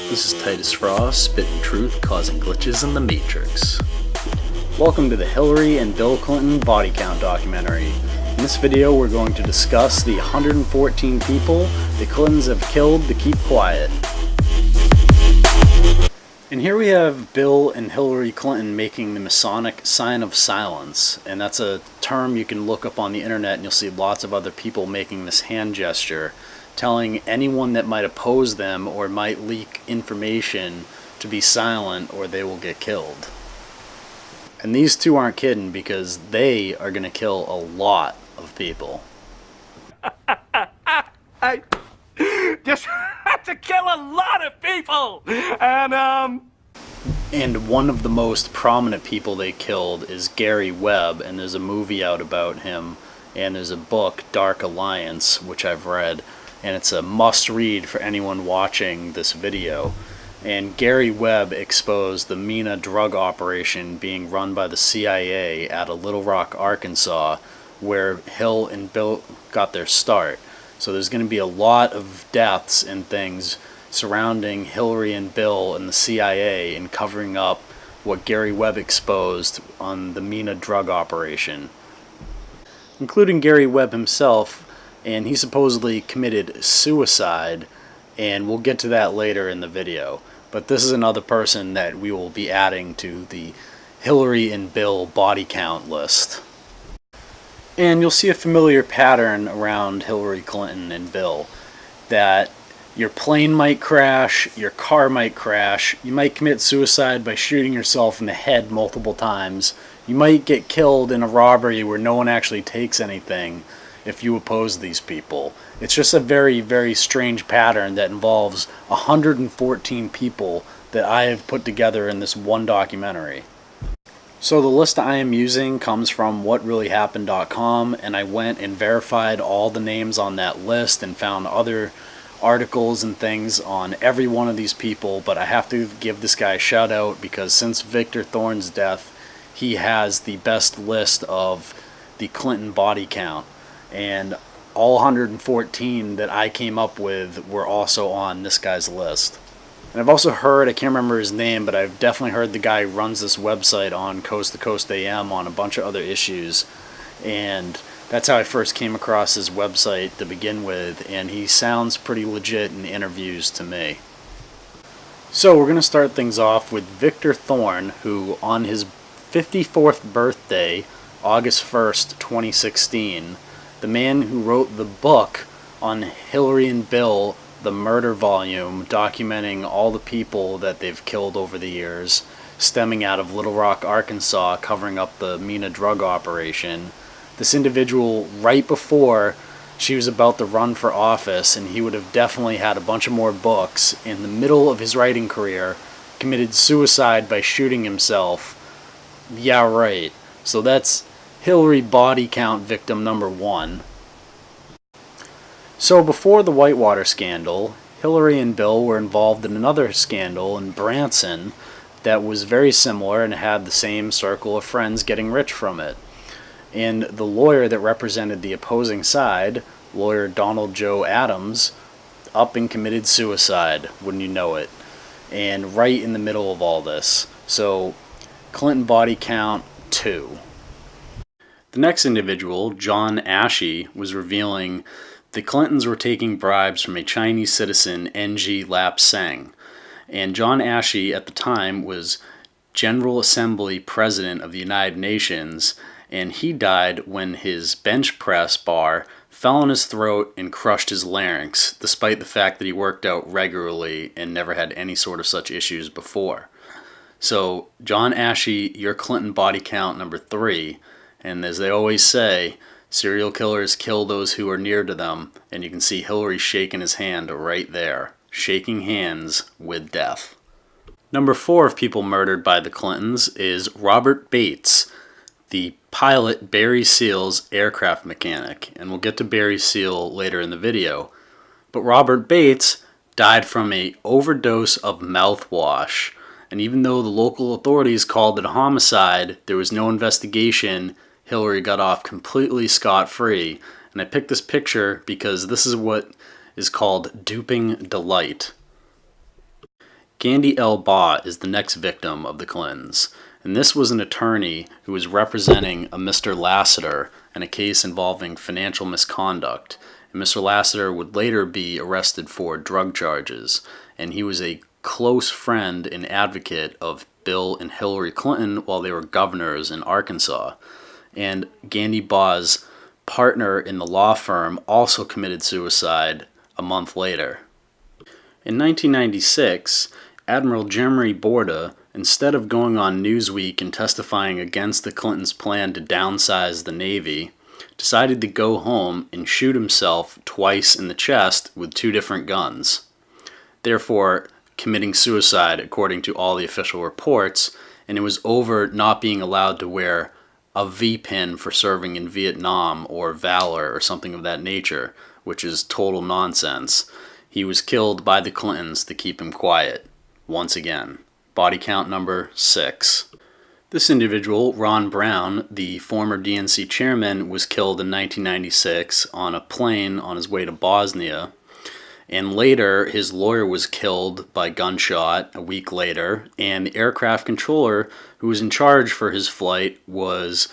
This is Titus Frost, spitting truth, causing glitches in the Matrix. Welcome to the Hillary and Bill Clinton body count documentary. In this video, we're going to discuss the 114 people the Clintons have killed to keep quiet. And here we have Bill and Hillary Clinton making the Masonic sign of silence. And that's a term you can look up on the internet, and you'll see lots of other people making this hand gesture, telling anyone that might oppose them or might leak information to be silent or they will get killed. And these two aren't kidding, because they are going to kill a lot of people. I just had to kill a lot of people! And one of the most prominent people they killed is Gary Webb, and there's a movie out about him, and there's a book, Dark Alliance, which I've read, and it's a must-read for anyone watching this video. And Gary Webb exposed the Mena drug operation being run by the CIA out of Little Rock, Arkansas, where Hill and Bill got their start. So there's going to be a lot of deaths and things surrounding Hillary and Bill and the CIA and covering up what Gary Webb exposed on the Mena drug operation, including Gary Webb himself, and he supposedly committed suicide, and we'll get to that later in the video. But this is another person that we will be adding to the Hillary and Bill body count list. And you'll see a familiar pattern around Hillary Clinton and Bill, that your plane might crash, your car might crash, you might commit suicide by shooting yourself in the head multiple times, you might get killed in a robbery where no one actually takes anything if you oppose these people. It's just a very, very strange pattern that involves 114 people that I have put together in this one documentary. So the list I am using comes from whatreallyhappened.com, and I went and verified all the names on that list and found other articles and things on every one of these people, but I have to give this guy a shout out because since Victor Thorn's death, he has the best list of the Clinton body count, and all 114 that I came up with were also on this guy's list. And I've also heard, I can't remember his name, but I've definitely heard the guy who runs this website on Coast to Coast AM on a bunch of other issues, and that's how I first came across his website to begin with, and he sounds pretty legit in interviews to me. So we're going to start things off with Victor Thorn, who on his 54th birthday, August 1st, 2016, the man who wrote the book on Hillary and Bill, the murder volume, documenting all the people that they've killed over the years, stemming out of Little Rock, Arkansas, covering up the Mena drug operation. This individual, right before she was about to run for office, and he would have definitely had a bunch of more books, in the middle of his writing career, committed suicide by shooting himself. Yeah, right. So that's Hillary body count victim number 1. So before the Whitewater scandal, Hillary and Bill were involved in another scandal in Branson that was very similar and had the same circle of friends getting rich from it. And the lawyer that represented the opposing side, lawyer Donald Joe Adams, up and committed suicide, wouldn't you know it. And right in the middle of all this. So Clinton body count 2. The next individual, John Ashey, was revealing the Clintons were taking bribes from a Chinese citizen, NG Lap Seng. And John Ashey at the time was General Assembly President of the United Nations, and he died when his bench press bar fell on his throat and crushed his larynx, despite the fact that he worked out regularly and never had any sort of such issues before. So John Ashey, your Clinton body count number 3, and as they always say, serial killers kill those who are near to them, and you can see Hillary shaking his hand right there, shaking hands with death. Number 4 of people murdered by the Clintons is Robert Bates, the pilot Barry Seal's aircraft mechanic, and we'll get to Barry Seal later in the video. But Robert Bates died from an overdose of mouthwash, and even though the local authorities called it a homicide, there was no investigation. Hillary got off completely scot-free, and I picked this picture because this is what is called duping delight. Gandhi L. Baugh is the next victim of the Clintons, and this was an attorney who was representing a Mr. Lassiter in a case involving financial misconduct. And Mr. Lassiter would later be arrested for drug charges, and he was a close friend and advocate of Bill and Hillary Clinton while they were governors in Arkansas. And Gandhi Baugh's partner in the law firm also committed suicide a month later. In 1996, Admiral Jeremy Borda, instead of going on Newsweek and testifying against the Clintons' plan to downsize the Navy, decided to go home and shoot himself twice in the chest with 2 different guns, therefore committing suicide according to all the official reports, and it was over not being allowed to wear a V-pin for serving in Vietnam or Valor or something of that nature, which is total nonsense. He was killed by the Clintons to keep him quiet. Once again. Body count number 6. This individual, Ron Brown, the former DNC chairman, was killed in 1996 on a plane on his way to Bosnia. And later, his lawyer was killed by gunshot a week later, and the aircraft controller who was in charge for his flight was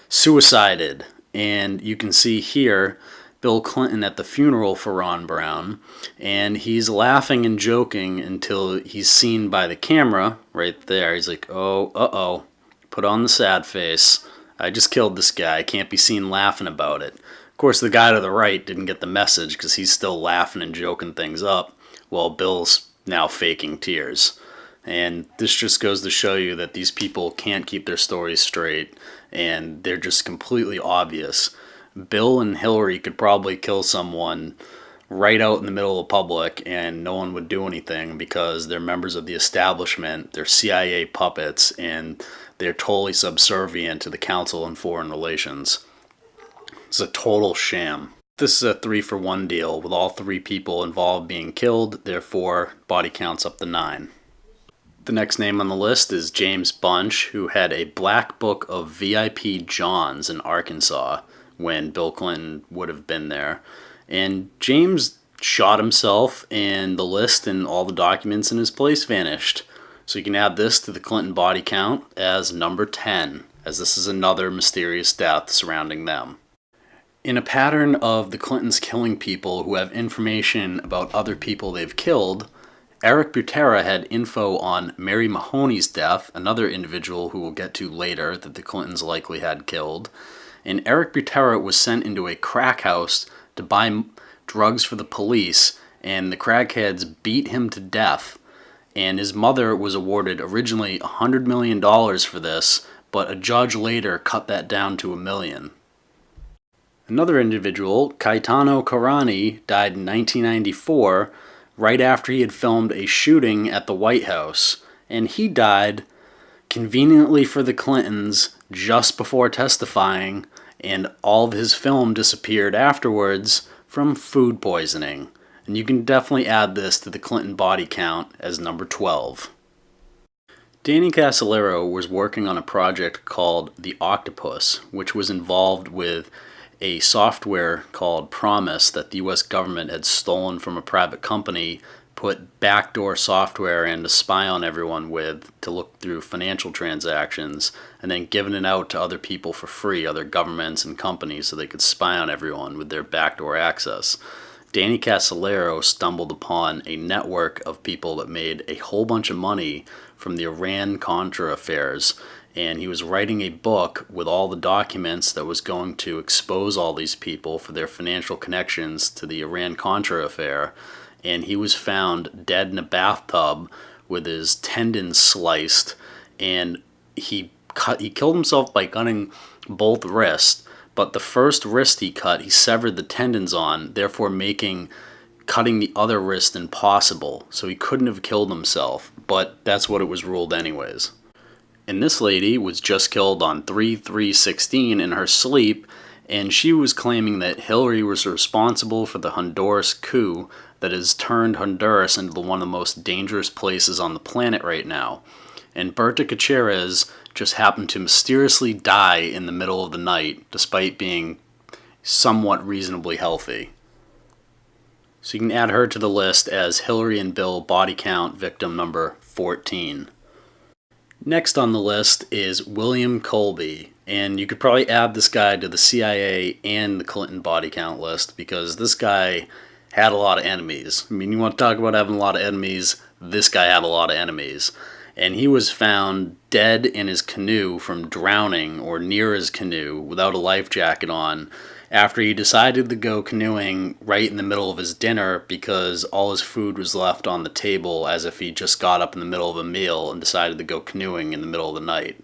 suicided. And you can see here Bill Clinton at the funeral for Ron Brown, and he's laughing and joking until he's seen by the camera right there. He's like, oh, uh-oh, put on the sad face. I just killed this guy. I can't be seen laughing about it. Of course, the guy to the right didn't get the message because he's still laughing and joking things up while Bill's now faking tears. And this just goes to show you that these people can't keep their stories straight, and they're just completely obvious. Bill and Hillary could probably kill someone right out in the middle of the public and no one would do anything because they're members of the establishment, they're CIA puppets, and they're totally subservient to the Council on Foreign Relations. It's a total sham. This is a 3-for-1 deal with all 3 people involved being killed, therefore body counts up to 9. The next name on the list is James Bunch, who had a black book of VIP Johns in Arkansas when Bill Clinton would have been there. And James shot himself, and the list and all the documents in his place vanished. So you can add this to the Clinton body count as number 10, as this is another mysterious death surrounding them. In a pattern of the Clintons killing people who have information about other people they've killed, Eric Butera had info on Mary Mahoney's death, another individual who we'll get to later that the Clintons likely had killed. And Eric Butera was sent into a crack house to buy drugs for the police, and the crackheads beat him to death. And his mother was awarded originally $100 million for this, but a judge later cut that down to $1 million. Another individual, Caetano Carani, died in 1994, right after he had filmed a shooting at the White House, and he died conveniently for the Clintons just before testifying, and all of his film disappeared afterwards from food poisoning. And you can definitely add this to the Clinton body count as number 12. Danny Casolaro was working on a project called The Octopus, which was involved with a software called Promise that the US government had stolen from a private company, put backdoor software in to spy on everyone with to look through financial transactions, and then given it out to other people for free, other governments and companies, so they could spy on everyone with their backdoor access. Danny Casolaro stumbled upon a network of people that made a whole bunch of money from the Iran-Contra affairs, and he was writing a book with all the documents that was going to expose all these people for their financial connections to the Iran-Contra affair. And he was found dead in a bathtub with his tendons sliced, and he killed himself by cutting both wrists, but the first wrist he cut, he severed the tendons on, therefore making cutting the other wrist impossible. So he couldn't have killed himself, but that's what it was ruled anyways. And this lady was just killed on 3/3/16 in her sleep, and she was claiming that Hillary was responsible for the Honduras coup that has turned Honduras into one of the most dangerous places on the planet right now. And Berta Cáceres just happened to mysteriously die in the middle of the night, despite being somewhat reasonably healthy. So you can add her to the list as Hillary and Bill body count victim number 14. Next on the list is William Colby, and you could probably add this guy to the CIA and the Clinton body count list because this guy had a lot of enemies. I mean, you want to talk about having a lot of enemies, this guy had a lot of enemies. And he was found dead in his canoe from drowning or near his canoe without a life jacket on after he decided to go canoeing right in the middle of his dinner because all his food was left on the table as if he just got up in the middle of a meal and decided to go canoeing in the middle of the night.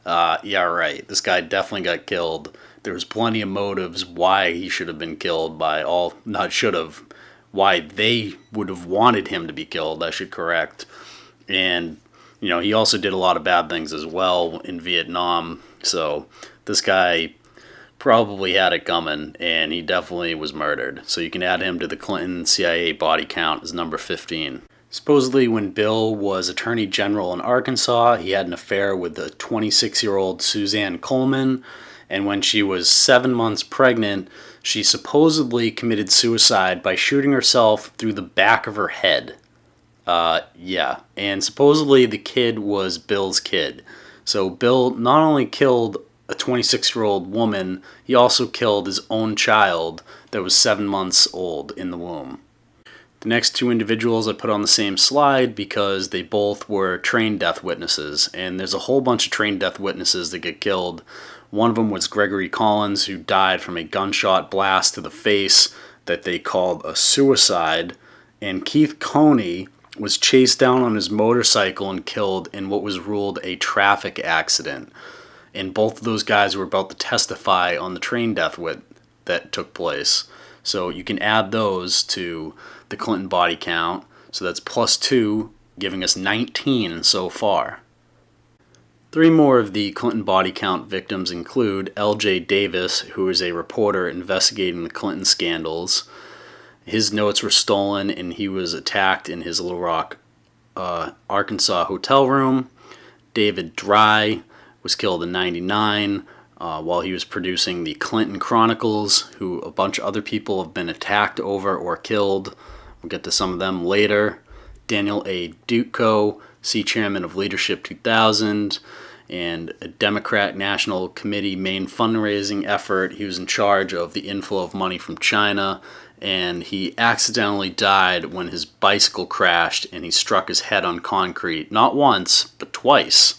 Yeah, right. This guy definitely got killed. There was plenty of motives why he should have been killed by all, not should have, why they would have wanted him to be killed, I should correct. And, you know, he also did a lot of bad things as well in Vietnam. So this guy probably had it coming, and he definitely was murdered. So you can add him to the Clinton CIA body count as number 15. Supposedly, when Bill was Attorney General in Arkansas, he had an affair with the 26-year-old Suzanne Coleman, and when she was 7 months pregnant, she supposedly committed suicide by shooting herself through the back of her head. Yeah, and supposedly the kid was Bill's kid. So Bill not only killed a 26-year-old woman, he also killed his own child that was 7 months old in the womb. The next two individuals I put on the same slide because they both were train death witnesses, and there's a whole bunch of train death witnesses that get killed. One of them was Gregory Collins, who died from a gunshot blast to the face that they called a suicide, and Keith Coney was chased down on his motorcycle and killed in what was ruled a traffic accident. And both of those guys were about to testify on the train death that took place. So you can add those to the Clinton body count. So that's +2, giving us 19 so far. 3 more of the Clinton body count victims include L.J. Davis, who is a reporter investigating the Clinton scandals. His notes were stolen and he was attacked in his Little Rock, Arkansas hotel room. David Dry was killed in '99 while he was producing the Clinton Chronicles, who a bunch of other people have been attacked over or killed. We'll get to some of them later. Daniel A. Dutko, C. Chairman of Leadership 2000, and a Democrat National Committee main fundraising effort. He was in charge of the inflow of money from China, and he accidentally died when his bicycle crashed and he struck his head on concrete, not once, but twice.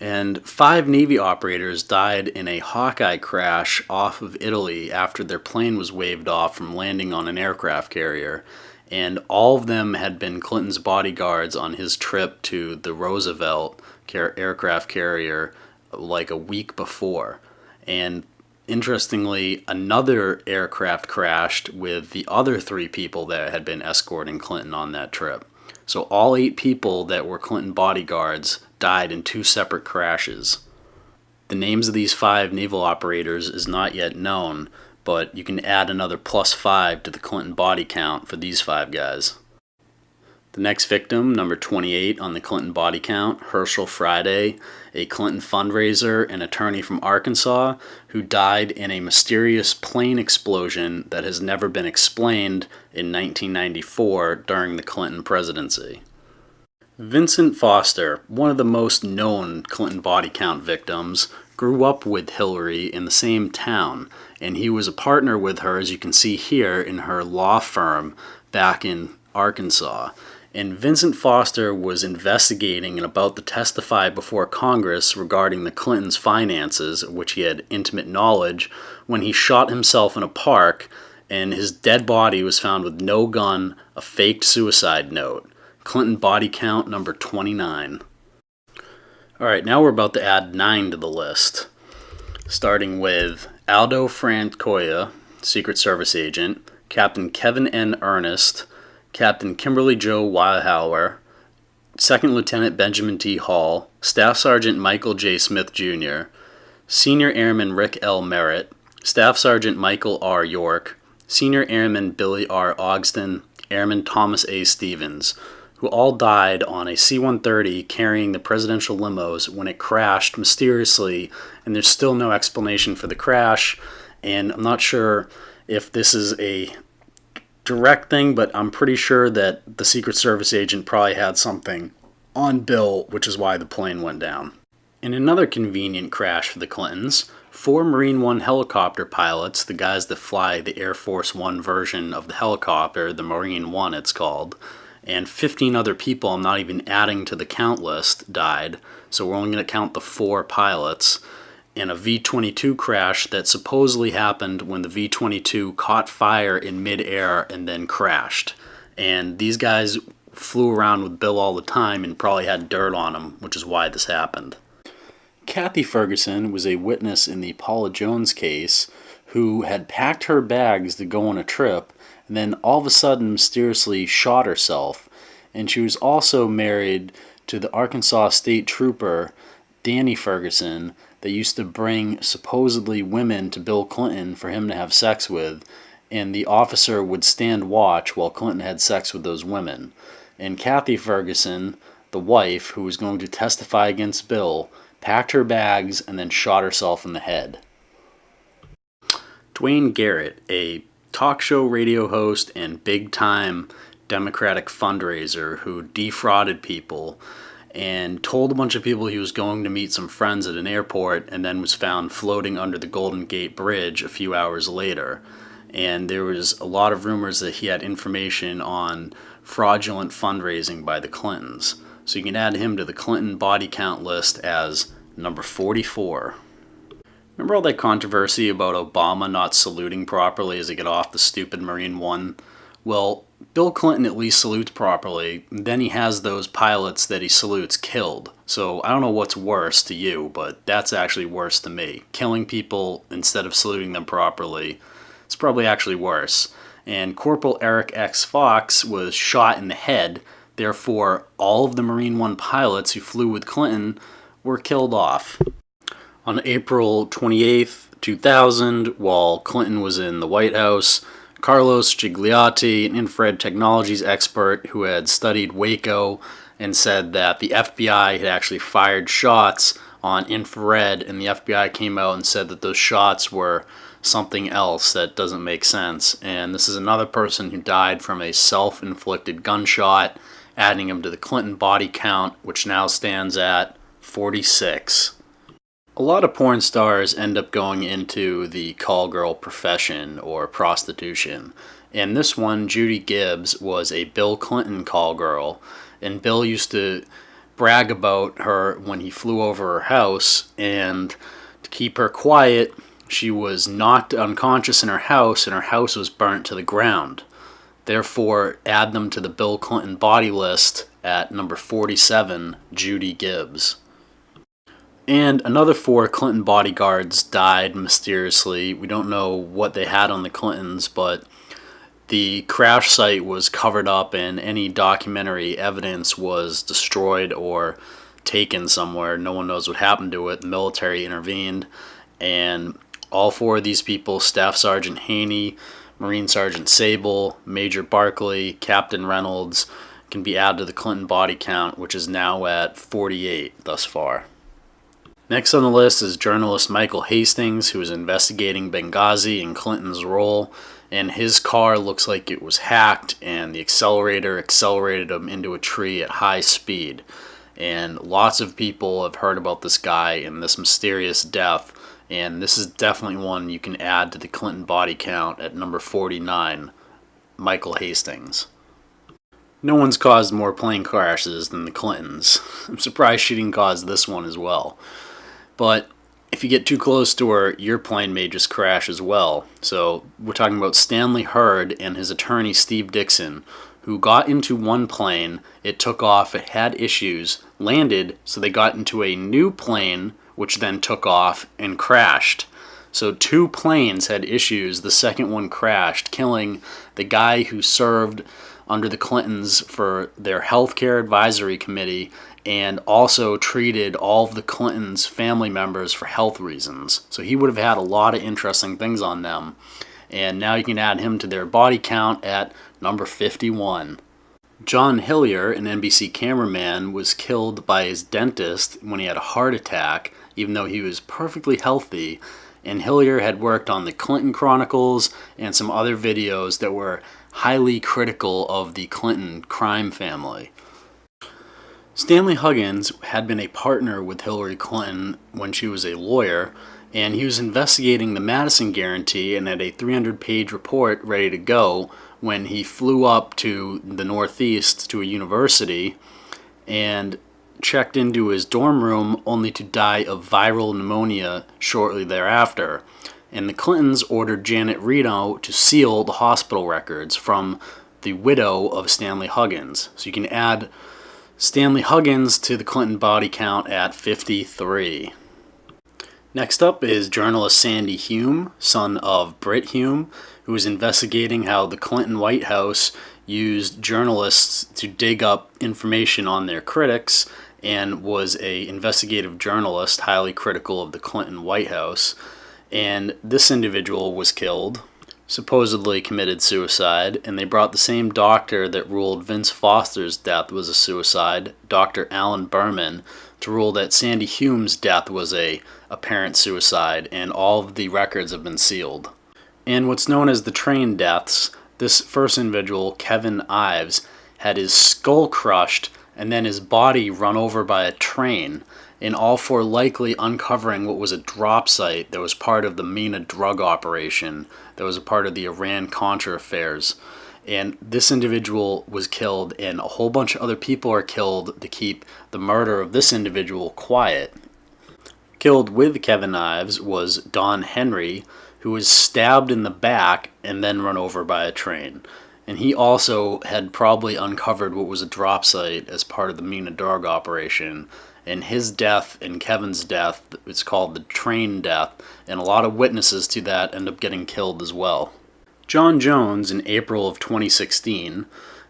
And 5 Navy operators died in a Hawkeye crash off of Italy after their plane was waved off from landing on an aircraft carrier. And all of them had been Clinton's bodyguards on his trip to the Roosevelt aircraft carrier like a week before. And interestingly, another aircraft crashed with the other 3 people that had been escorting Clinton on that trip. So all 8 people that were Clinton bodyguards died in 2 separate crashes. The names of these 5 naval operators is not yet known, but you can add another +5 to the Clinton body count for these 5 guys. The next victim, number 28 on the Clinton body count, Herschel Friday, a Clinton fundraiser and attorney from Arkansas who died in a mysterious plane explosion that has never been explained in 1994 during the Clinton presidency. Vincent Foster, one of the most known Clinton body count victims, grew up with Hillary in the same town, and he was a partner with her, as you can see here, in her law firm back in Arkansas. And Vincent Foster was investigating and about to testify before Congress regarding the Clintons' finances, of which he had intimate knowledge, when he shot himself in a park, and his dead body was found with no gun, a faked suicide note. Clinton body count number 29. Alright, now we're about to add 9 to the list. Starting with Aldo Francoya, Secret Service agent, Captain Kevin N. Ernest, Captain Kimberly Jo Weilhauer, Second Lieutenant Benjamin T. Hall, Staff Sergeant Michael J. Smith Jr., Senior Airman Rick L. Merritt, Staff Sergeant Michael R. York, Senior Airman Billy R. Ogston, Airman Thomas A. Stevens, who all died on a C-130 carrying the presidential limos when it crashed mysteriously, and there's still no explanation for the crash, and I'm not sure if this is a direct thing, but I'm pretty sure that the Secret Service agent probably had something on Bill, which is why the plane went down. In another convenient crash for the Clintons, 4 Marine One helicopter pilots, the guys that fly the Air Force One version of the helicopter, the Marine One it's called, and 15 other people, I'm not even adding to the count list, died. So we're only going to count the 4 pilots. In a V-22 crash that supposedly happened when the V-22 caught fire in midair and then crashed. And these guys flew around with Bill all the time and probably had dirt on them, which is why this happened. Kathy Ferguson was a witness in the Paula Jones case who had packed her bags to go on a trip and then all of a sudden mysteriously shot herself. And she was also married to the Arkansas State Trooper Danny Ferguson that used to bring supposedly women to Bill Clinton for him to have sex with, and the officer would stand watch while Clinton had sex with those women. And Kathy Ferguson, the wife who was going to testify against Bill, packed her bags and then shot herself in the head. Dwayne Garrett, a talk show radio host and big-time Democratic fundraiser who defrauded people and told a bunch of people he was going to meet some friends at an airport and then was found floating under the Golden Gate Bridge a few hours later. And there was a lot of rumors that he had information on fraudulent fundraising by the Clintons. So you can add him to the Clinton body count list as number 44. Remember all that controversy about Obama not saluting properly as he got off the stupid Marine One? Well, Bill Clinton at least salutes properly, and then he has those pilots that he salutes killed. So I don't know what's worse to you, but that's actually worse to me. Killing people instead of saluting them properly, it's probably actually worse. And Corporal Eric X. Fox was shot in the head, therefore all of the Marine One pilots who flew with Clinton were killed off. On April 28th, 2000, while Clinton was in the White House, Carlos Gigliotti, an infrared technologies expert who had studied Waco and said that the FBI had actually fired shots on infrared, and the FBI came out and said that those shots were something else that doesn't make sense. And this is another person who died from a self-inflicted gunshot, adding him to the Clinton body count, which now stands at 46. A lot of porn stars end up going into the call girl profession or prostitution. And this one, Judy Gibbs, was a Bill Clinton call girl. And Bill used to brag about her when he flew over her house. And to keep her quiet, she was knocked unconscious in her house, and her house was burnt to the ground. Therefore, add them to the Bill Clinton body list at number 47, Judy Gibbs. And another 4 Clinton bodyguards died mysteriously. We don't know what they had on the Clintons, but the crash site was covered up and any documentary evidence was destroyed or taken somewhere. No one knows what happened to it. The military intervened, and all 4 of these people, Staff Sergeant Haney, Marine Sergeant Sable, Major Barkley, Captain Reynolds, can be added to the Clinton body count, which is now at 48 thus far. Next on the list is journalist Michael Hastings, who is investigating Benghazi and Clinton's role, and his car looks like it was hacked, and the accelerator accelerated him into a tree at high speed. And lots of people have heard about this guy and this mysterious death, and this is definitely one you can add to the Clinton body count at number 49, Michael Hastings. No one's caused more plane crashes than the Clintons. I'm surprised she didn't cause this one as well. But if you get too close to her, your plane may just crash as well. So we're talking about Stanley Hurd and his attorney Steve Dixon, who got into one plane, it took off, it had issues, landed, so they got into a new plane, which then took off and crashed. So 2 planes had issues, the second one crashed, killing the guy who served under the Clintons for their healthcare advisory committee and also treated all of the Clintons' family members for health reasons. So he would have had a lot of interesting things on them. And now you can add him to their body count at number 51. John Hillier, an NBC cameraman, was killed by his dentist when he had a heart attack, even though he was perfectly healthy. and Hillier had worked on the Clinton Chronicles and some other videos that were highly critical of the Clinton crime family. Stanley Huggins had been a partner with Hillary Clinton when she was a lawyer, and he was investigating the Madison Guarantee and had a 300-page report ready to go when he flew up to the Northeast to a university and checked into his dorm room only to die of viral pneumonia shortly thereafter. And the Clintons ordered Janet Reno to seal the hospital records from the widow of Stanley Huggins. So you can add Stanley Huggins to the Clinton body count at 53. Next up is journalist Sandy Hume, son of Brit Hume, who was investigating how the Clinton White House used journalists to dig up information on their critics and was an investigative journalist highly critical of the Clinton White House. And this individual was killed, supposedly committed suicide, and they brought the same doctor that ruled Vince Foster's death was a suicide, Dr. Alan Berman, to rule that Sandy Hume's death was a apparent suicide, and all of the records have been sealed. And what's known as the train deaths, this first individual, Kevin Ives, had his skull crushed and then his body run over by a train, and all for likely uncovering what was a drop site that was part of the MENA drug operation that was a part of the Iran-Contra affairs. And this individual was killed, and a whole bunch of other people are killed to keep the murder of this individual quiet. Killed with Kevin Ives was Don Henry, who was stabbed in the back and then run over by a train. And he also had probably uncovered what was a drop site as part of the MENA drug operation. And his death and Kevin's death, it's called the train death, and a lot of witnesses to that end up getting killed as well. John Jones, in April of 2016,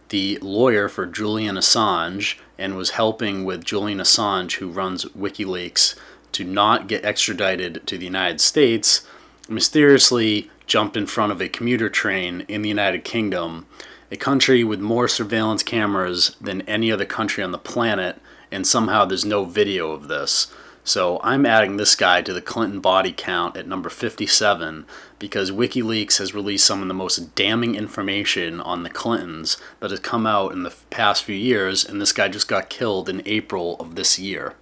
the lawyer for Julian Assange, and was helping with Julian Assange, who runs WikiLeaks, to not get extradited to the United States, mysteriously jumped in front of a commuter train in the United Kingdom, a country with more surveillance cameras than any other country on the planet, and somehow there's no video of this. So I'm adding this guy to the Clinton body count at number 57 because WikiLeaks has released some of the most damning information on the Clintons that has come out in the past few years, and this guy just got killed in April of this year.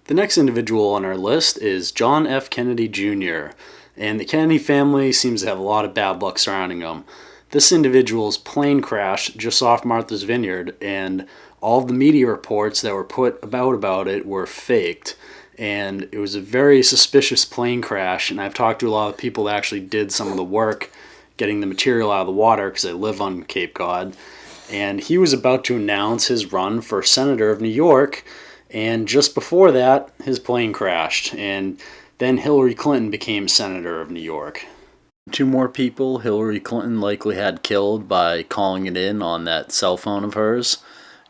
The next individual on our list is John F. Kennedy Jr., and the Kennedy family seems to have a lot of bad luck surrounding them. This individual's plane crashed just off Martha's Vineyard, and all of the media reports that were put about it were faked. And it was a very suspicious plane crash, and I've talked to a lot of people that actually did some of the work getting the material out of the water because I live on Cape Cod. And he was about to announce his run for Senator of New York, and just before that, his plane crashed, and then Hillary Clinton became Senator of New York. Two more people Hillary Clinton likely had killed by calling it in on that cell phone of hers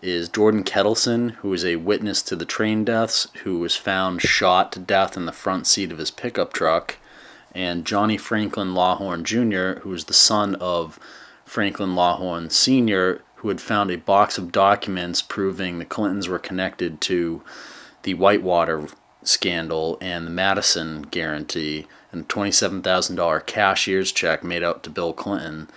is Jordan Kettleson, who was a witness to the train deaths, who was found shot to death in the front seat of his pickup truck, and Johnny Franklin Lawhorn Jr., who was the son of Franklin Lawhorn Sr., who had found a box of documents proving the Clintons were connected to the Whitewater scandal and the Madison Guarantee, and a $27,000 cashier's check made out to Bill Clinton.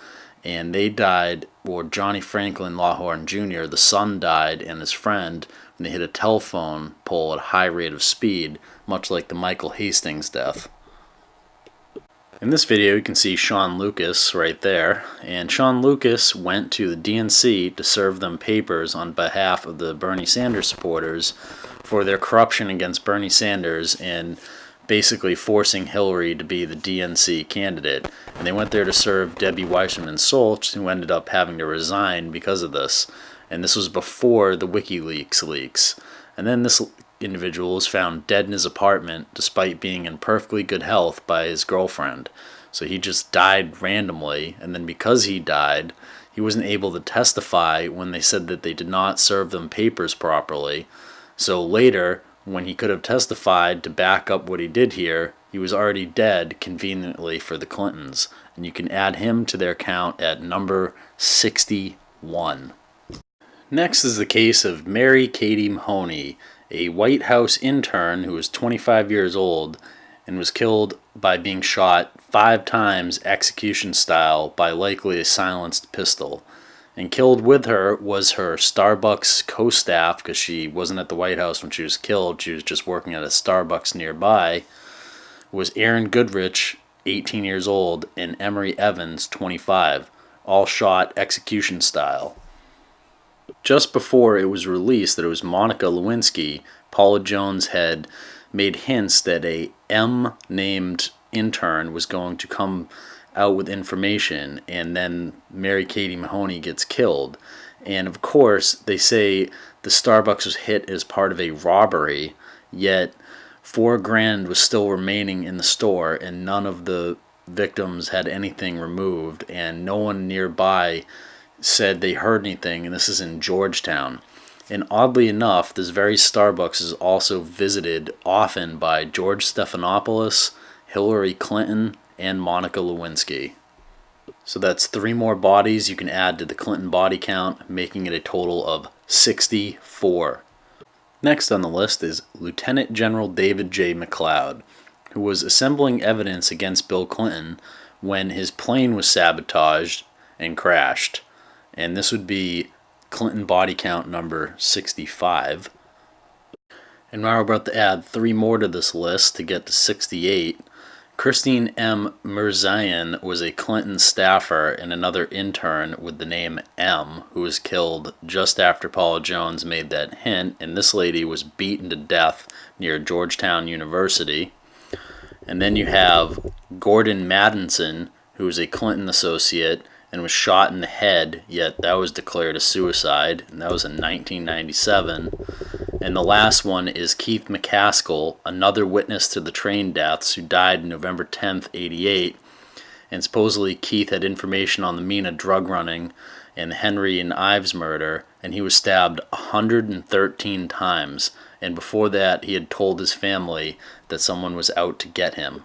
And they died, or Johnny Franklin Lawhorn Jr., the son died, and his friend, when they hit a telephone pole at a high rate of speed, much like the Michael Hastings death. In this video, you can see Sean Lucas right there, and Sean Lucas went to the DNC to serve them papers on behalf of the Bernie Sanders supporters for their corruption against Bernie Sanders and basically forcing Hillary to be the DNC candidate. And they went there to serve Debbie Wasserman Schultz, who ended up having to resign because of this. And this was before the WikiLeaks leaks. And then this individual was found dead in his apartment despite being in perfectly good health by his girlfriend. So he just died randomly, and then because he died, he wasn't able to testify when they said that they did not serve them papers properly. So later, when he could have testified to back up what he did here, he was already dead conveniently for the Clintons. And you can add him to their count at number 61. Next is the case of Mary Katie Mahoney, a White House intern who was 25 years old, and was killed by being shot 5 times execution style by likely a silenced pistol. And killed with her was her Starbucks co-staff, because she wasn't at the White House when she was killed. She was just working at a Starbucks nearby. Was Aaron Goodrich, 18 years old, and Emery Evans, 25, all shot execution style. Just before it was released that it was Monica Lewinsky, Paula Jones had made hints that a M-named intern was going to come out with information, and then Mary Katie Mahoney gets killed. And of course, they say the Starbucks was hit as part of a robbery, yet $4,000 was still remaining in the store, and none of the victims had anything removed, and no one nearby said they heard anything, and this is in Georgetown. And oddly enough, this very Starbucks is also visited often by George Stephanopoulos, Hillary Clinton, and Monica Lewinsky. So that's 3 more bodies you can add to the Clinton body count, making it a total of 64. Next on the list is Lieutenant General David J. McLeod, who was assembling evidence against Bill Clinton when his plane was sabotaged and crashed. And this would be Clinton body count number 65. And now we're about to add 3 more to this list to get to 68. Christine M. Mirzayan was a Clinton staffer and another intern with the name M, who was killed just after Paula Jones made that hint, and this lady was beaten to death near Georgetown University. And then you have Gordon Madison, who was a Clinton associate and was shot in the head, yet that was declared a suicide, and that was in 1997. And the last one is Keith McCaskill, another witness to the train deaths, who died November 10th, 88. And supposedly Keith had information on the Mina drug running and the Henry and Ives murder, and he was stabbed 113 times. And before that, he had told his family that someone was out to get him.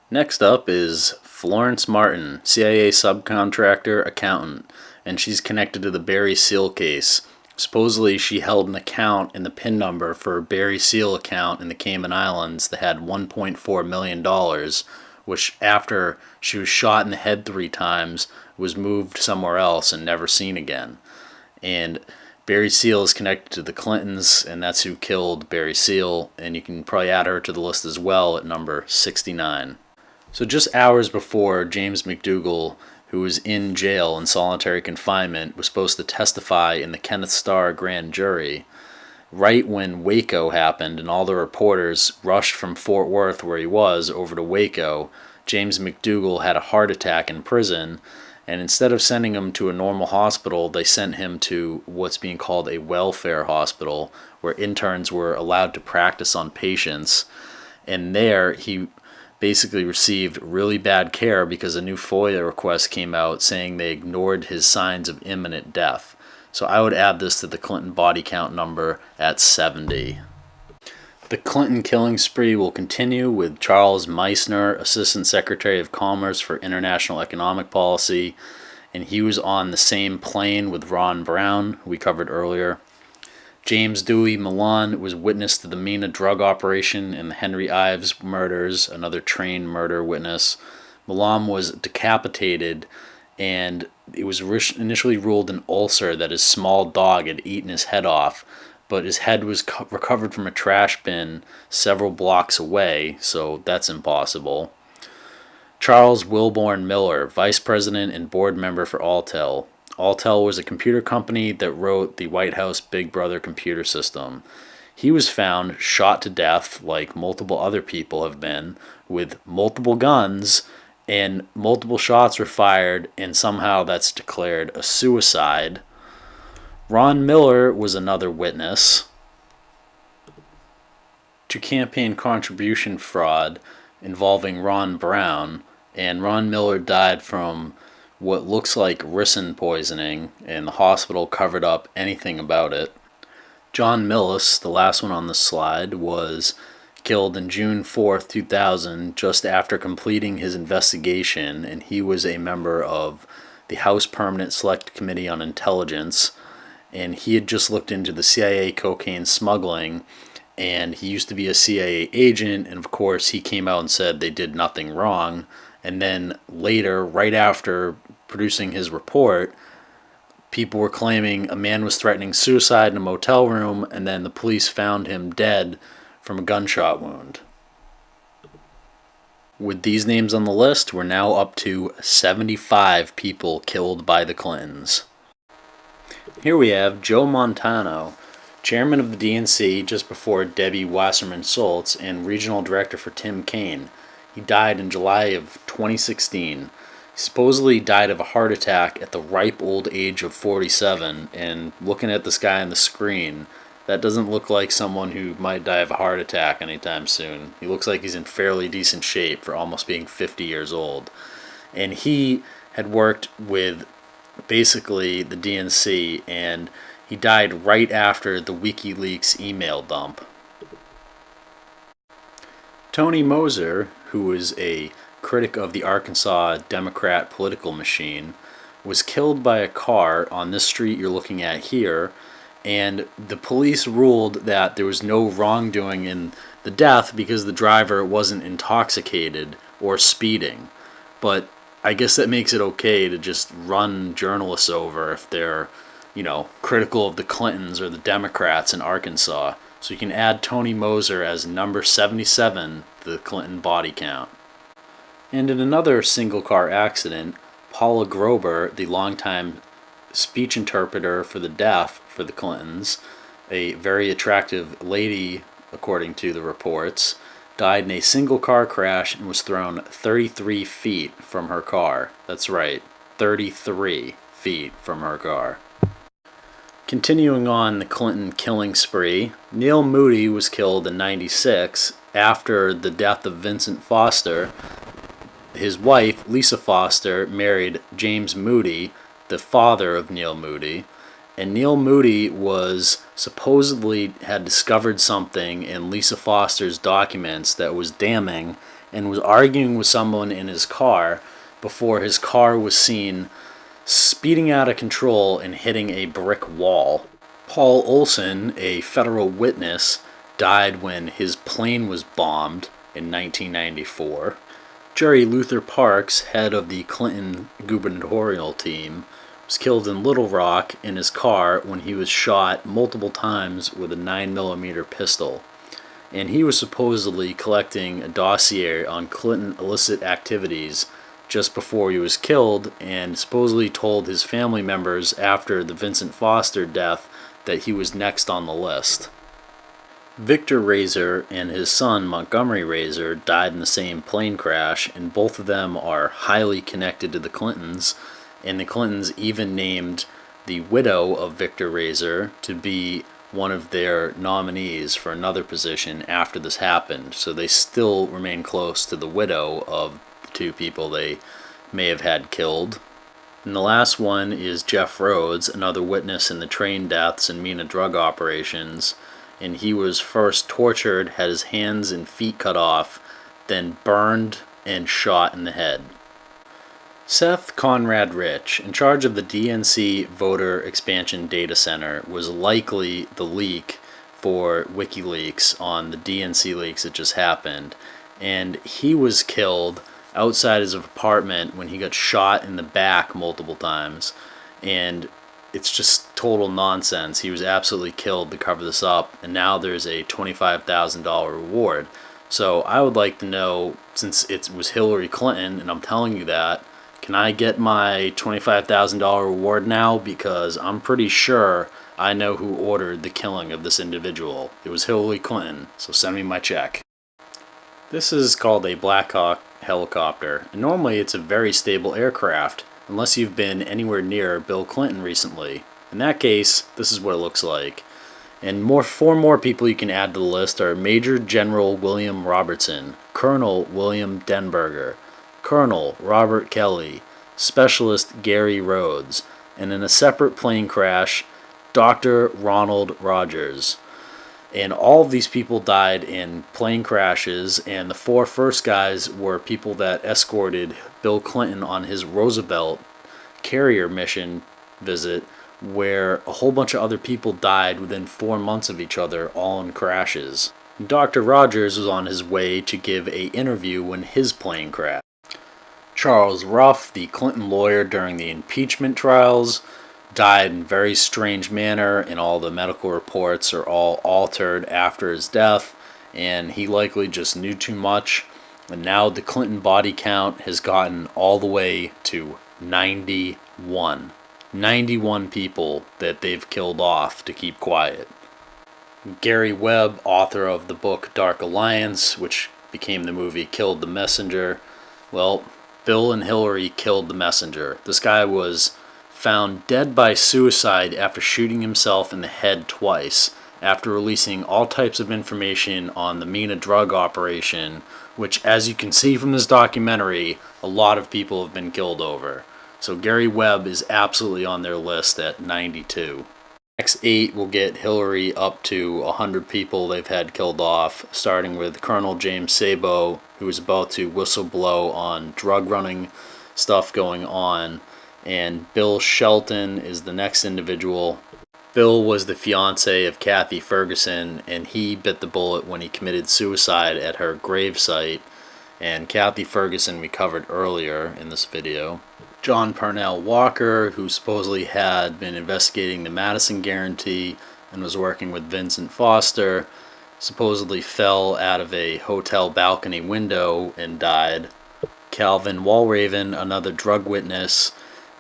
Next up is Florence Martin, CIA subcontractor, accountant, and she's connected to the Barry Seal case. Supposedly, she held an account in the PIN number for a Barry Seal account in the Cayman Islands that had $1.4 million, which after she was shot in the head 3 times, was moved somewhere else and never seen again. And Barry Seal is connected to the Clintons, and that's who killed Barry Seal, and you can probably add her to the list as well at number 69. So just hours before James McDougal, who was in jail in solitary confinement, was supposed to testify in the Kenneth Starr grand jury, right when Waco happened and all the reporters rushed from Fort Worth, where he was, over to Waco, James McDougal had a heart attack in prison, and instead of sending him to a normal hospital, they sent him to what's being called a welfare hospital, where interns were allowed to practice on patients. And there he basically received really bad care because a new FOIA request came out saying they ignored his signs of imminent death. So I would add this to the Clinton body count number at 70. The Clinton killing spree will continue with Charles Meissner, Assistant Secretary of Commerce for International Economic Policy, and he was on the same plane with Ron Brown, who we covered earlier. James Dewey Milan was witness to the Mina drug operation and the Henry Ives murders, another train murder witness. Milan was decapitated, and it was initially ruled an ulcer that his small dog had eaten his head off, but his head was recovered from a trash bin several blocks away, so that's impossible. Charles Wilborn Miller, Vice President and Board Member for Altel. Altel was a computer company that wrote the White House Big Brother computer system. He was found shot to death, like multiple other people have been, with multiple guns, and multiple shots were fired, and somehow that's declared a suicide. Ron Miller was another witness to campaign contribution fraud involving Ron Brown, and Ron Miller died from what looks like ricin poisoning, and the hospital covered up anything about it. John Millis, the last one on the slide, was killed on June 4th, 2000, just after completing his investigation, and he was a member of the House Permanent Select Committee on Intelligence, and he had just looked into the CIA cocaine smuggling, and he used to be a CIA agent, and of course he came out and said they did nothing wrong. And then later, right after producing his report, people were claiming a man was threatening suicide in a motel room, and then the police found him dead from a gunshot wound. With these names on the list, we're now up to 75 people killed by the Clintons. Here we have Joe Montano, chairman of the DNC just before Debbie Wasserman Schultz and regional director for Tim Kaine. He died in July of 2016. He supposedly died of a heart attack at the ripe old age of 47, and looking at this guy on the screen, that doesn't look like someone who might die of a heart attack anytime soon. He looks like he's in fairly decent shape for almost being 50 years old. And he had worked with basically the DNC, and he died right after the WikiLeaks email dump. Tony Moser, who was a critic of the Arkansas Democrat political machine, was killed by a car on this street you're looking at here, and the police ruled that there was no wrongdoing in the death because the driver wasn't intoxicated or speeding. But I guess that makes it okay to just run journalists over if they're, critical of the Clintons or the Democrats in Arkansas. So you can add Tony Moser as number 77 to the Clinton body count. And in another single car accident, Paula Grober, the longtime speech interpreter for the deaf for the Clintons, a very attractive lady according to the reports, died in a single car crash and was thrown 33 feet from her car. That's right, 33 feet from her car. Continuing on the Clinton killing spree, Neil Moody was killed in '96 after the death of Vincent Foster. His wife, Lisa Foster, married James Moody, the father of Neil Moody, and Neil Moody was supposedly had discovered something in Lisa Foster's documents that was damning and was arguing with someone in his car before his car was seen speeding out of control and hitting a brick wall. Paul Olson, a federal witness, died when his plane was bombed in 1994. Jerry Luther Parks, head of the Clinton gubernatorial team, was killed in Little Rock in his car when he was shot multiple times with a 9mm pistol. And he was supposedly collecting a dossier on Clinton illicit activities just before he was killed, and supposedly told his family members after the Vincent Foster death that he was next on the list. Victor Raiser and his son Montgomery Raiser died in the same plane crash, and both of them are highly connected to the Clintons, and the Clintons even named the widow of Victor Raiser to be one of their nominees for another position after this happened, so they still remain close to the widow of the two people they may have had killed. And the last one is Jeff Rhodes, another witness in the train deaths and Mina drug operations, and he was first tortured, had his hands and feet cut off, then burned and shot in the head. Seth Conrad Rich, in charge of the DNC Voter Expansion Data Center, was likely the leak for WikiLeaks on the DNC leaks that just happened, and he was killed outside his apartment when he got shot in the back multiple times, and it's just total nonsense. He was absolutely killed to cover this up, and now there's a $25,000 reward. So I would like to know, since it was Hillary Clinton, and I'm telling you that, can I get my $25,000 reward now? Because I'm pretty sure I know who ordered the killing of this individual. It was Hillary Clinton, so send me my check. This is called a Black Hawk helicopter, and normally it's a very stable aircraft, unless you've been anywhere near Bill Clinton recently. In that case, this is what it looks like. And four more people you can add to the list are Major General William Robertson, Colonel William Denberger, Colonel Robert Kelly, Specialist Gary Rhodes, and in a separate plane crash, Dr. Ronald Rogers. And all of these people died in plane crashes, and the four first guys were people that escorted Bill Clinton on his Roosevelt carrier mission visit where a whole bunch of other people died within 4 months of each other, all in crashes. Dr. Rogers was on his way to give an interview when his plane crashed. Charles Ruff, the Clinton lawyer during the impeachment trials, died in a very strange manner, and all the medical reports are all altered after his death, and he likely just knew too much. And now the Clinton body count has gotten all the way to 91. 91 people that they've killed off to keep quiet. Gary Webb, author of the book Dark Alliance, which became the movie Killed the Messenger, well, Bill and Hillary killed the messenger. This guy was found dead by suicide after shooting himself in the head twice, after releasing all types of information on the Mina drug operation, which, as you can see from this documentary, a lot of people have been killed over. So Gary Webb is absolutely on their list at 92. Next 8 will get Hillary up to 100 people they've had killed off, starting with Colonel James Sabo, who is about to whistleblow on drug running stuff going on, and Bill Shelton is the next individual. Bill was the fiance of Kathy Ferguson, and he bit the bullet when he committed suicide at her gravesite, and Kathy Ferguson we covered earlier in this video. John Parnell Walker, who supposedly had been investigating the Madison Guarantee and was working with Vincent Foster, supposedly fell out of a hotel balcony window and died. Calvin Walraven, another drug witness,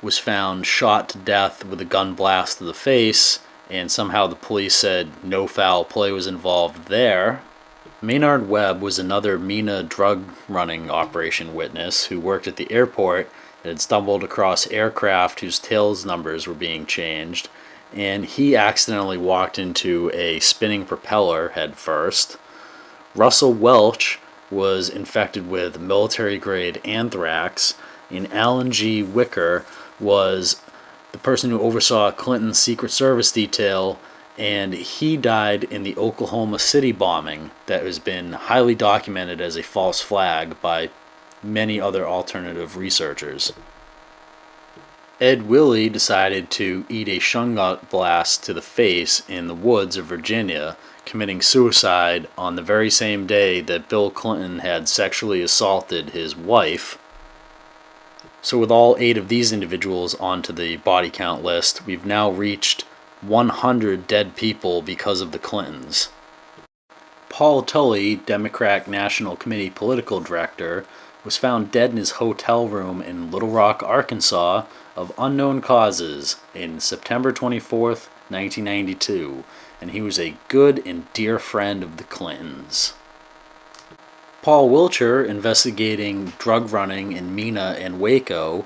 was found shot to death with a gun blast to the face, and somehow the police said no foul play was involved there. Maynard Webb was another Mina drug running operation witness who worked at the airport and had stumbled across aircraft whose tails numbers were being changed, and he accidentally walked into a spinning propeller head first. Russell Welch was infected with military-grade anthrax, and Alan G. Wicker was the person who oversaw Clinton's Secret Service detail, and he died in the Oklahoma City bombing that has been highly documented as a false flag by many other alternative researchers. Ed Willie decided to eat a shungite blast to the face in the woods of Virginia, committing suicide on the very same day that Bill Clinton had sexually assaulted his wife. So with all 8 of these individuals onto the body count list, we've now reached 100 dead people because of the Clintons. Paul Tully, Democrat National Committee political director, was found dead in his hotel room in Little Rock, Arkansas, of unknown causes in September 24th, 1992, and he was a good and dear friend of the Clintons. Paul Wiltshire, investigating drug running in Mina and Waco,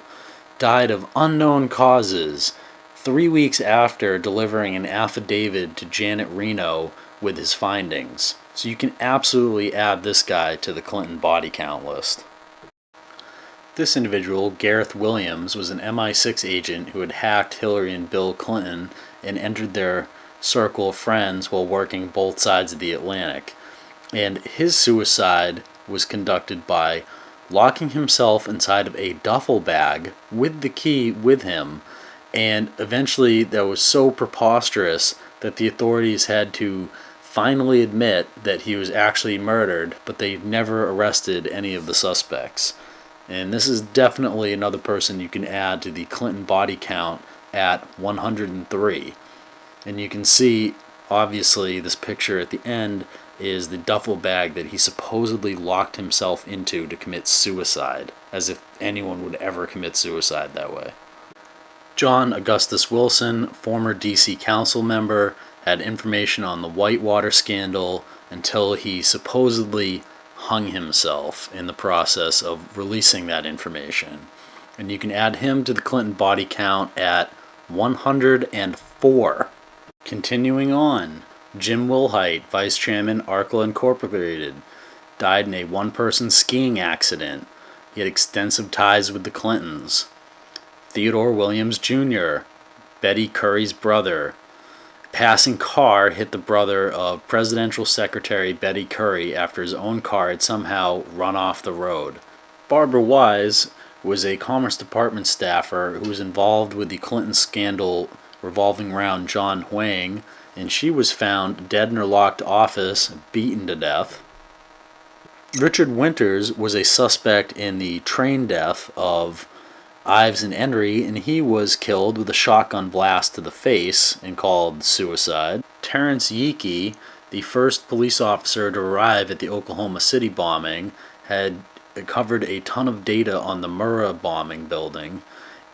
died of unknown causes 3 weeks after delivering an affidavit to Janet Reno with his findings. So you can absolutely add this guy to the Clinton body count list. This individual, Gareth Williams, was an MI6 agent who had hacked Hillary and Bill Clinton and entered their circle of friends while working both sides of the Atlantic. And his suicide was conducted by locking himself inside of a duffel bag with the key with him, and eventually that was so preposterous that the authorities had to finally admit that he was actually murdered, but they never arrested any of the suspects. And this is definitely another person you can add to the Clinton body count at 103. And you can see, obviously, this picture at the end is the duffel bag that he supposedly locked himself into to commit suicide, as if anyone would ever commit suicide that way. John Augustus Wilson, former DC council member, had information on the Whitewater scandal until he supposedly hung himself in the process of releasing that information. And you can add him to the Clinton body count at 104. Continuing on, Jim Wilhite, Vice Chairman, Arkla Incorporated, died in a one-person skiing accident. He had extensive ties with the Clintons. Theodore Williams Jr., Betty Curry's brother. A passing car hit the brother of Presidential Secretary Betty Curry after his own car had somehow run off the road. Barbara Wise was a Commerce Department staffer who was involved with the Clinton scandal revolving around John Huang, and she was found dead in her locked office, beaten to death. Richard Winters was a suspect in the train death of Ives and Henry, and he was killed with a shotgun blast to the face and called suicide. Terrence Yeakey, the first police officer to arrive at the Oklahoma City bombing, had covered a ton of data on the Murrah bombing building,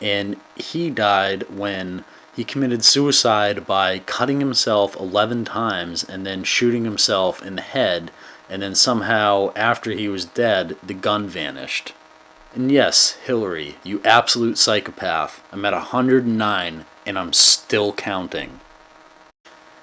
and he died when he committed suicide by cutting himself 11 times and then shooting himself in the head, and then somehow, after he was dead, the gun vanished. And yes, Hillary, you absolute psychopath, I'm at 109 and I'm still counting.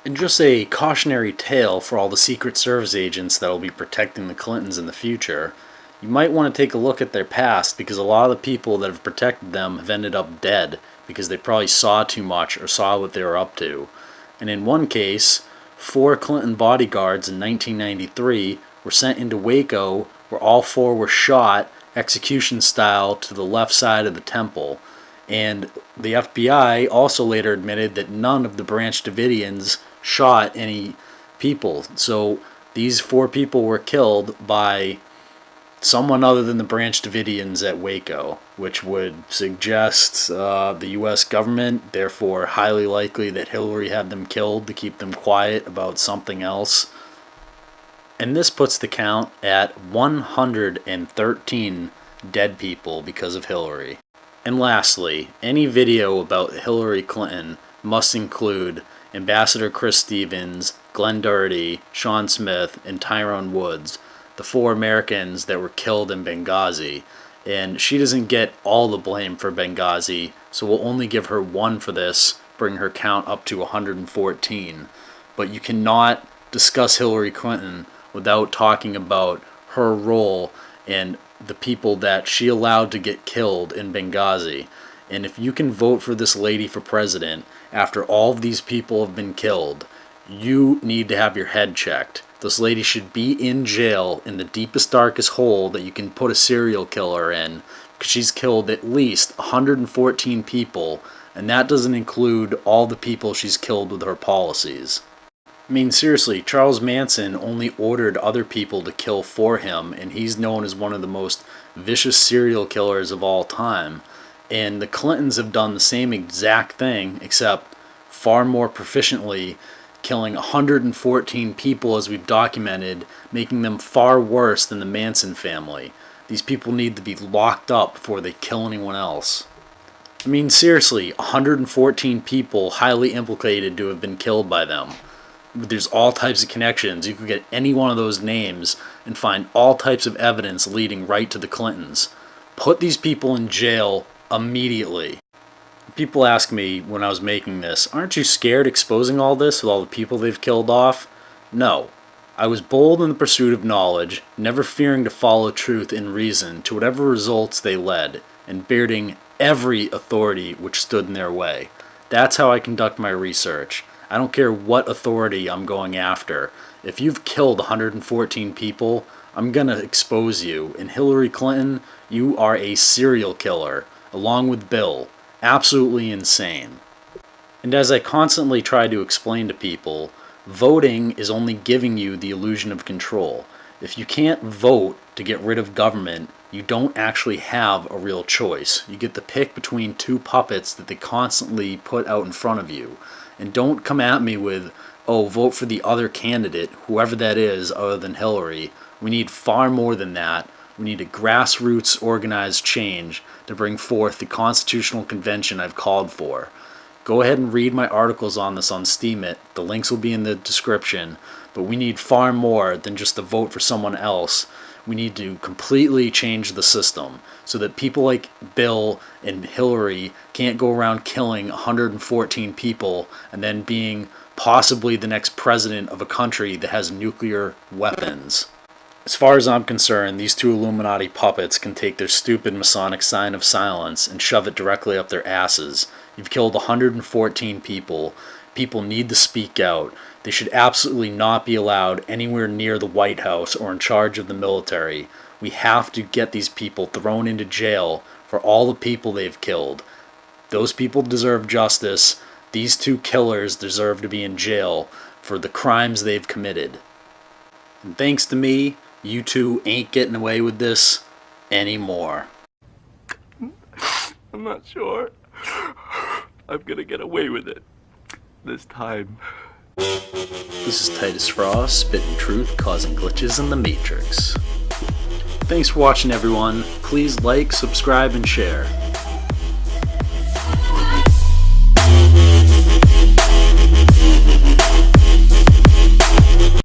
And just a cautionary tale for all the Secret Service agents that will be protecting the Clintons in the future, you might want to take a look at their past, because a lot of the people that have protected them have ended up dead because they probably saw too much or saw what they were up to. And in one case, 4 Clinton bodyguards in 1993 were sent into Waco, where all 4 were shot execution style to the left side of the temple. And the FBI also later admitted that none of the Branch Davidians shot any people. So these 4 people were killed by someone other than the Branch Davidians at Waco, which would suggest the U.S. government, therefore highly likely that Hillary had them killed to keep them quiet about something else. And this puts the count at 113 dead people because of Hillary. And lastly, any video about Hillary Clinton must include Ambassador Chris Stevens, Glenn Doherty, Sean Smith, and Tyrone Woods, the 4 Americans that were killed in Benghazi. And she doesn't get all the blame for Benghazi, so we'll only give her 1 for this, bring her count up to 114. But you cannot discuss Hillary Clinton without talking about her role and the people that she allowed to get killed in Benghazi. And if you can vote for this lady for president after all of these people have been killed, you need to have your head checked. This lady should be in jail in the deepest, darkest hole that you can put a serial killer in, because she's killed at least 114 people, and that doesn't include all the people she's killed with her policies. I mean, seriously, Charles Manson only ordered other people to kill for him, and he's known as one of the most vicious serial killers of all time. And the Clintons have done the same exact thing, except far more proficiently, killing 114 people as we've documented, making them far worse than the Manson family. These people need to be locked up before they kill anyone else. I mean, seriously, 114 people highly implicated to have been killed by them. There's all types of connections. You could get any one of those names and find all types of evidence leading right to the Clintons. Put these people in jail immediately. People ask me when I was making this, aren't you scared exposing all this with all the people they've killed off? No. I was bold in the pursuit of knowledge, never fearing to follow truth and reason to whatever results they led, and bearding every authority which stood in their way. That's how I conduct my research. I don't care what authority I'm going after. If you've killed 114 people, I'm gonna expose you. And Hillary Clinton, you are a serial killer, along with Bill. Absolutely insane. And as I constantly try to explain to people, voting is only giving you the illusion of control. If you can't vote to get rid of government, you don't actually have a real choice. You get to pick between 2 puppets that they constantly put out in front of you. And don't come at me with, oh, vote for the other candidate, whoever that is other than Hillary. We need far more than that. We need a grassroots organized change to bring forth the constitutional convention I've called for. Go ahead and read my articles on this on Steemit. The links will be in the description. But we need far more than just to vote for someone else. We need to completely change the system so that people like Bill and Hillary can't go around killing 114 people and then being possibly the next president of a country that has nuclear weapons. As far as I'm concerned, these 2 Illuminati puppets can take their stupid Masonic sign of silence and shove it directly up their asses. You've killed 114 people. People need to speak out. They should absolutely not be allowed anywhere near the White House or in charge of the military. We have to get these people thrown into jail for all the people they've killed. Those people deserve justice. These two killers deserve to be in jail for the crimes they've committed. And thanks to me, you two ain't getting away with this anymore. I'm not sure I'm gonna get away with it this time. This is Titus Frost, spitting truth, causing glitches in the Matrix. Thanks for watching, everyone. Please like, subscribe, and share.